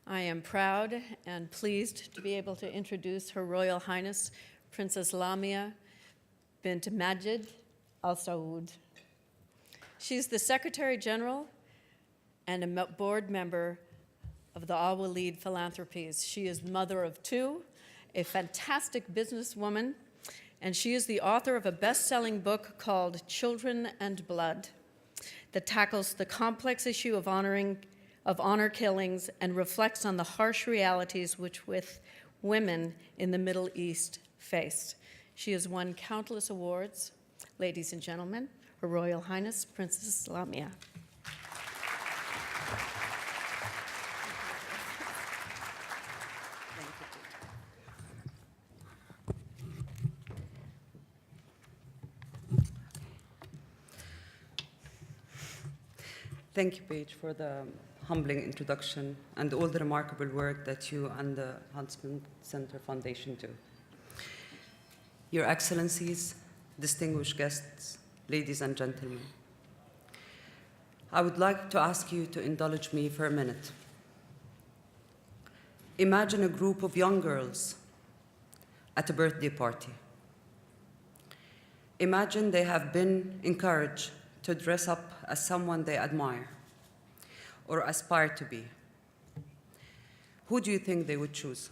I am proud and pleased to be able to introduce Her Royal Highness, Princess Lamia Bint Majid Al Saud. She's the Secretary General and a board member of the Alwaleed Philanthropies. She is mother of two, a fantastic businesswoman, and she is the author of a best-selling book called Children and Blood that tackles the complex issue of honor killings and reflects on the harsh realities which women in the Middle East face. She has won countless awards. Ladies and gentlemen, Her Royal Highness, Princess Lamia. Thank you, Paige, for the humbling introduction and all the remarkable work that you and the Huntsman Center Foundation do. Your Excellencies, distinguished guests, ladies and gentlemen, I would like to ask you to indulge me for a minute. Imagine a group of young girls at a birthday party. Imagine they have been encouraged to dress up as someone they admire or aspire to be. Who do you think they would choose?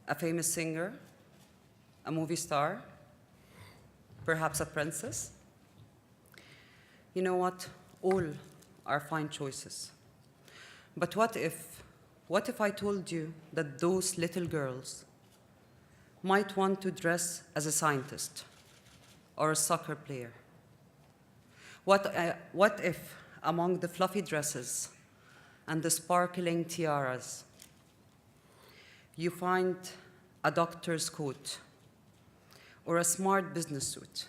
A famous singer? A movie star? Perhaps a princess? You know what? All are fine choices. But what if I told you that those little girls might want to dress as a scientist or a soccer player? What if among the fluffy dresses and the sparkling tiaras, you find a doctor's coat or a smart business suit?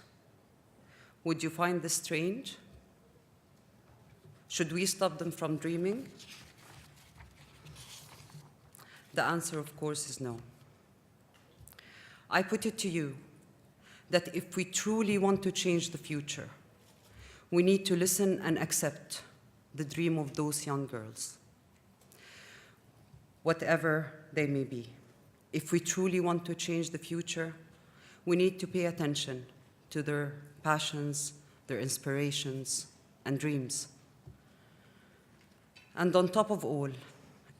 Would you find this strange? Should we stop them from dreaming? The answer, of course, is no. I put it to you that if we truly want to change the future, we need to listen and accept the dream of those young girls, whatever they may be. If we truly want to change the future, we need to pay attention to their passions, their inspirations, and dreams. And on top of all,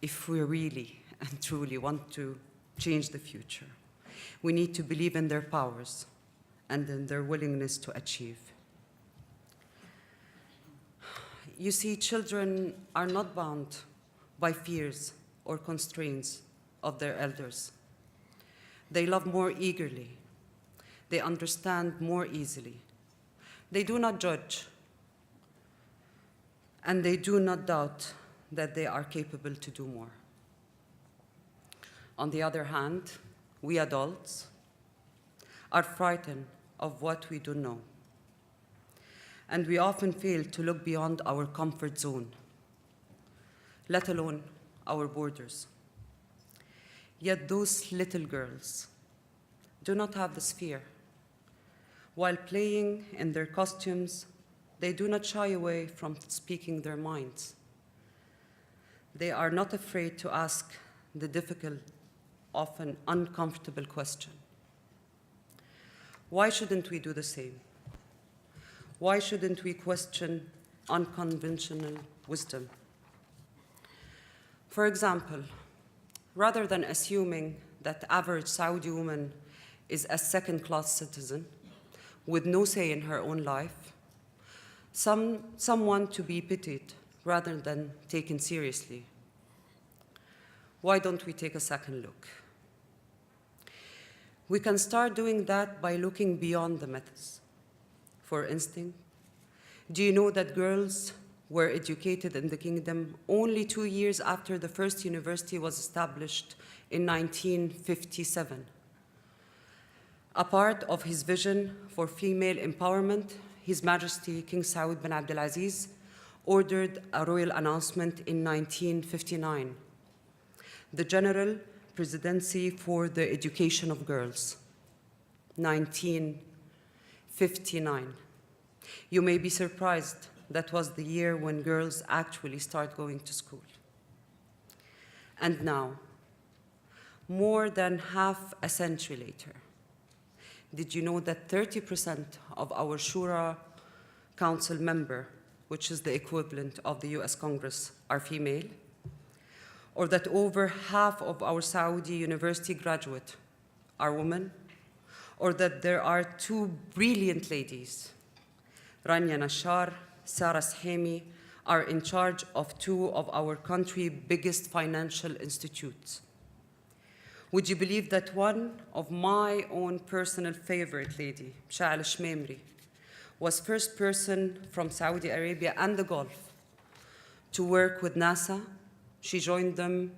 if we really and truly want to change the future, we need to believe in their powers and in their willingness to achieve. You see, children are not bound by fears or constraints of their elders. They love more eagerly. They understand more easily. They do not judge, and they do not doubt that they are capable to do more. On the other hand, we adults are frightened of what we don't know, and we often fail to look beyond our comfort zone, let alone our borders. Yet those little girls do not have this fear. While playing in their costumes, they do not shy away from speaking their minds. They are not afraid to ask the difficult, often uncomfortable question. Why shouldn't we do the same? Why shouldn't we question unconventional wisdom? For example, rather than assuming that the average Saudi woman is a second-class citizen with no say in her own life, someone to be pitied rather than taken seriously, why don't we take a second look? We can start doing that by looking beyond the myths. For instance, do you know that girls were educated in the kingdom only 2 years after the first university was established in 1957? A part of his vision for female empowerment, His Majesty King Saud bin Abdulaziz ordered a royal announcement in 1959, the General Presidency for the Education of Girls, 1959. You may be surprised that was the year when girls actually start going to school. And now, more than half a century later, did you know that 30% of our Shura Council member, which is the equivalent of the US Congress, are female? Or that over half of our Saudi university graduates are women? Or that there are two brilliant ladies, Rania Nashar, Sarah Shemi, are in charge of two of our country's biggest financial institutes? Would you believe that one of my own personal favorite lady, Sha'al Shmemri, was first person from Saudi Arabia and the Gulf to work with NASA? She joined them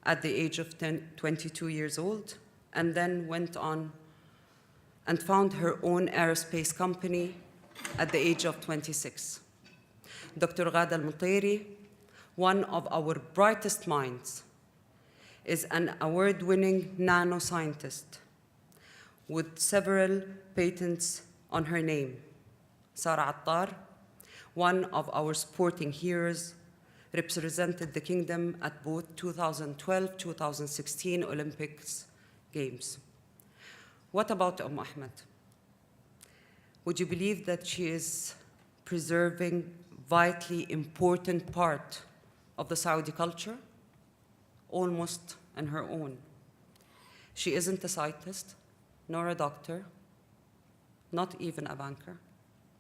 at the age of 22 years old, and then went on and found her own aerospace company at the age of 26. Dr. Ghada al-Mutairi, one of our brightest minds, is an award-winning nanoscientist with several patents on her name. Sara Attar, one of our sporting heroes, represented the kingdom at both 2012-2016 Olympics Games. What about Ahmed? Would you believe that she is preserving vitally important part of the Saudi culture? Almost on her own. She isn't a scientist, nor a doctor, not even a banker.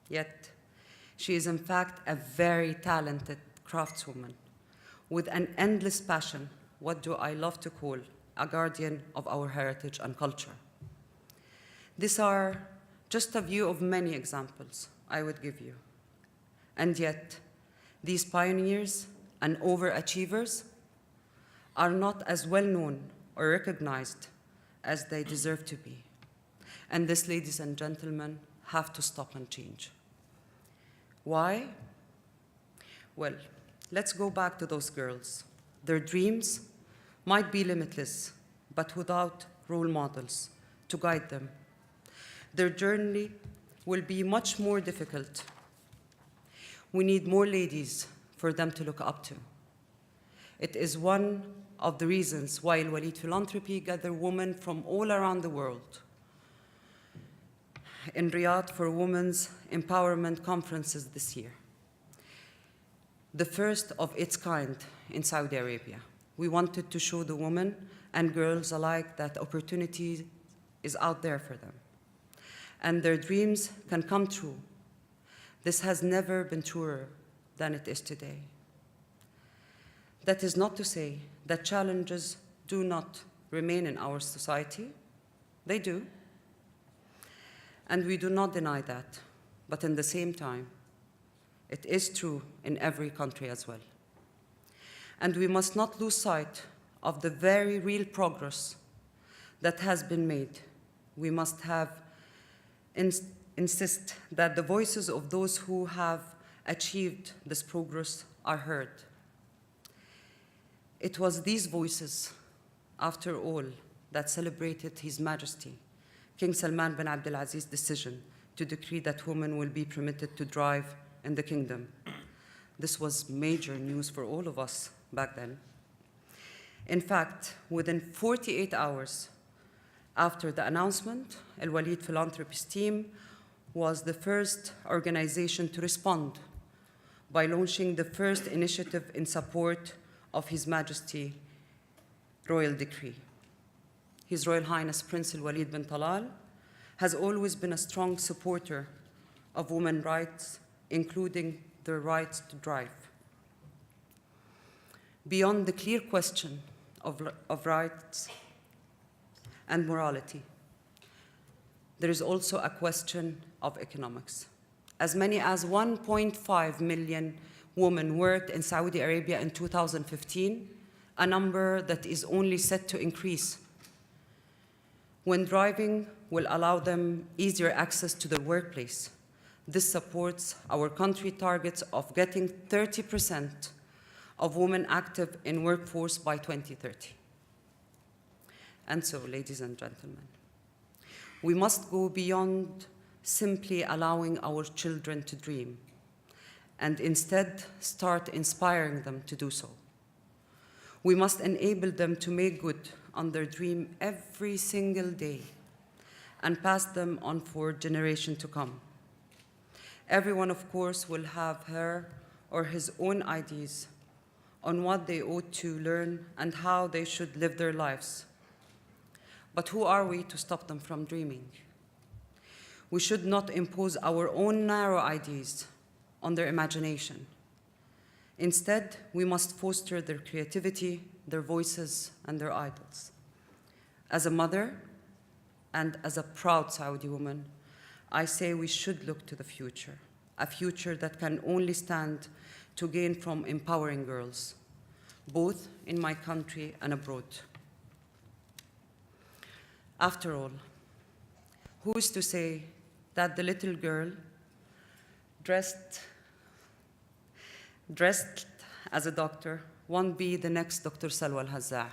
Yet, she is in fact a very talented craftswoman with an endless passion, what do I love to call a guardian of our heritage and culture. These are just a few of many examples I would give you. And yet, these pioneers and overachievers are not as well known or recognized as they deserve to be. And this, ladies and gentlemen, have to stop and change. Why? Well, let's go back to those girls. Their dreams might be limitless, but without role models to guide them, their journey will be much more difficult. We need more ladies for them to look up to. It is one of the reasons why Alwaleed Philanthropy gather women from all around the world in Riyadh for women's empowerment conferences this year, the first of its kind in Saudi Arabia. We wanted to show the women and girls alike that opportunity is out there for them, and their dreams can come true. This has never been truer than it is today. That is not to say that challenges do not remain in our society. They do. And we do not deny that. But in the same time, it is true in every country as well. And we must not lose sight of the very real progress that has been made. We must insist that the voices of those who have achieved this progress are heard. It was these voices, after all, that celebrated His Majesty, King Salman bin Abdulaziz's decision to decree that women will be permitted to drive in the kingdom. This was major news for all of us back then. In fact, within 48 hours after the announcement, Alwaleed Philanthropies team was the first organization to respond by launching the first initiative in support of His Majesty Royal Decree. His Royal Highness Prince Alwaleed bin Talal has always been a strong supporter of women's rights, including their right to drive. Beyond the clear question of rights and morality, there is also a question of economics. As many as 1.5 million women worked in Saudi Arabia in 2015, a number that is only set to increase. When driving will allow them easier access to the workplace, this supports our country targets of getting 30% of women active in workforce by 2030. And so, ladies and gentlemen, we must go beyond simply allowing our children to dream, and instead start inspiring them to do so. We must enable them to make good on their dream every single day and pass them on for generations to come. Everyone, of course, will have her or his own ideas on what they ought to learn and how they should live their lives. But who are we to stop them from dreaming? We should not impose our own narrow ideas on their imagination. Instead, we must foster their creativity, their voices, and their idols. As a mother and as a proud Saudi woman, I say we should look to the future, a future that can only stand to gain from empowering girls, both in my country and abroad. After all, who is to say that the little girl dressed as a doctor won't be the next Dr. Salwa al-Hazza,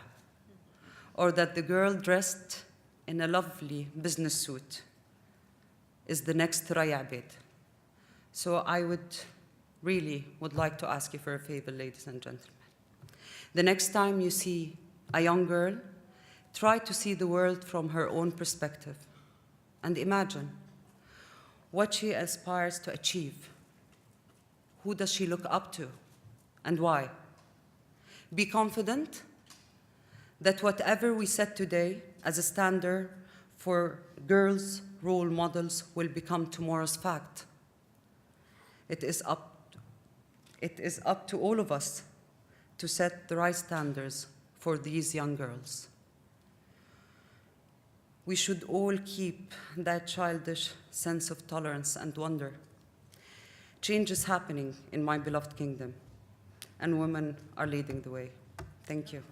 or that the girl dressed in a lovely business suit is the next Raya Abed. So I would like to ask you for a favor, ladies and gentlemen. The next time you see a young girl, try to see the world from her own perspective and imagine what she aspires to achieve. Who does she look up to and why? Be confident that whatever we set today as a standard for girls' role models will become tomorrow's fact. It is up to all of us to set the right standards for these young girls. We should all keep that childish sense of tolerance and wonder. Change is happening in my beloved kingdom, and women are leading the way. Thank you.